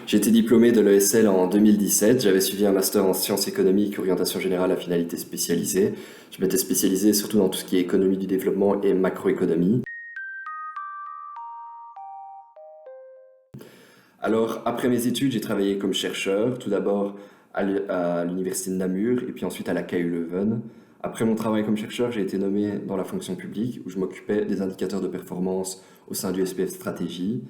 J'ai été diplômé de l'ESL en 2017. J'avais suivi un master en sciences économiques, orientation générale à finalité spécialisée. Je m'étais spécialisé surtout dans tout ce qui est économie du développement et macroéconomie. Alors, après mes études, j'ai travaillé comme chercheur, tout d'abord à l'université de Namur et puis ensuite à la KU Leuven. Après mon travail comme chercheur, j'ai été nommé dans la fonction publique où je m'occupais des indicateurs de performance au sein du SPF Stratégie.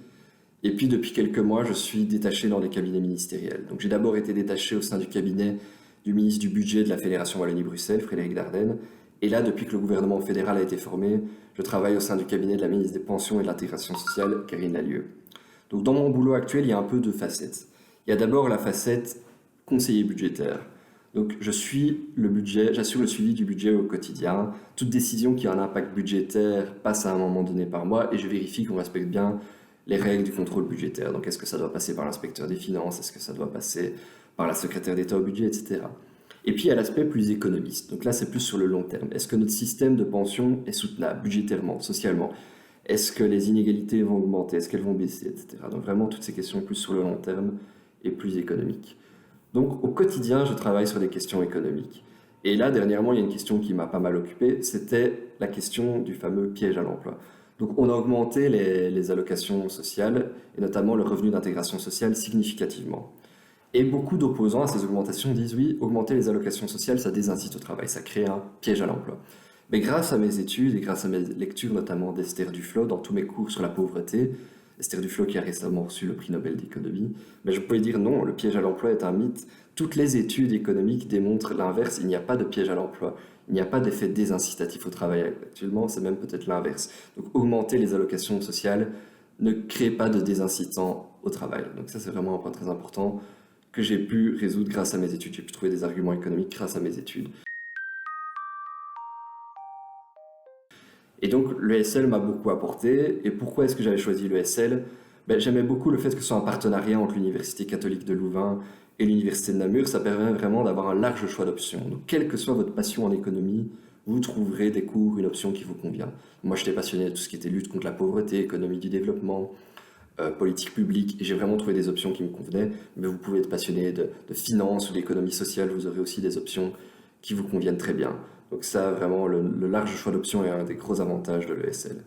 Et puis depuis quelques mois, je suis détaché dans les cabinets ministériels. Donc j'ai d'abord été détaché au sein du cabinet du ministre du Budget de la Fédération Wallonie-Bruxelles, Frédéric Dardenne. Et là, depuis que le gouvernement fédéral a été formé, je travaille au sein du cabinet de la ministre des Pensions et de l'Intégration sociale, Karine Lallieu. Donc dans mon boulot actuel, il y a un peu deux facettes. Il y a d'abord la facette conseiller budgétaire. Donc je suis le budget, j'assure le suivi du budget au quotidien. Toute décision qui a un impact budgétaire passe à un moment donné par moi et je vérifie qu'on respecte bien les règles du contrôle budgétaire. Donc est-ce que ça doit passer par l'inspecteur des finances, est-ce que ça doit passer par la secrétaire d'État au budget, etc. Et puis il y a l'aspect plus économiste. Donc là c'est plus sur le long terme. Est-ce que notre système de pension est soutenable budgétairement, socialement? Est-ce que les inégalités vont augmenter? Est-ce qu'elles vont baisser, etc. Donc vraiment toutes ces questions plus sur le long terme et plus économiques. Donc au quotidien, je travaille sur des questions économiques. Et là, dernièrement, il y a une question qui m'a pas mal occupé, c'était la question du fameux piège à l'emploi. Donc on a augmenté les allocations sociales, et notamment le revenu d'intégration sociale, significativement. Et beaucoup d'opposants à ces augmentations disent oui, augmenter les allocations sociales, ça désincite au travail, ça crée un piège à l'emploi. Mais grâce à mes études et grâce à mes lectures notamment d'Esther Duflo dans tous mes cours sur la pauvreté, Esther Duflo qui a récemment reçu le prix Nobel d'économie, ben je pouvais dire non, le piège à l'emploi est un mythe. Toutes les études économiques démontrent l'inverse, il n'y a pas de piège à l'emploi, il n'y a pas d'effet désincitatif au travail actuellement, c'est même peut-être l'inverse. Donc augmenter les allocations sociales ne crée pas de désincitant au travail. Donc ça c'est vraiment un point très important que j'ai pu résoudre grâce à mes études. J'ai pu trouver des arguments économiques grâce à mes études. Et donc l'ESL m'a beaucoup apporté. Et pourquoi est-ce que j'avais choisi l'ESL? Ben, j'aimais beaucoup le fait que ce soit un partenariat entre l'Université catholique de Louvain et l'Université de Namur. Ça permet vraiment d'avoir un large choix d'options. Donc quelle que soit votre passion en économie, vous trouverez des cours, une option qui vous convient. Moi j'étais passionné de tout ce qui était lutte contre la pauvreté, économie du développement, politique publique, et j'ai vraiment trouvé des options qui me convenaient. Mais vous pouvez être passionné de finance ou d'économie sociale, vous aurez aussi des options qui vous conviennent très bien. Donc ça, vraiment, le large choix d'options est un des gros avantages de l'ESL.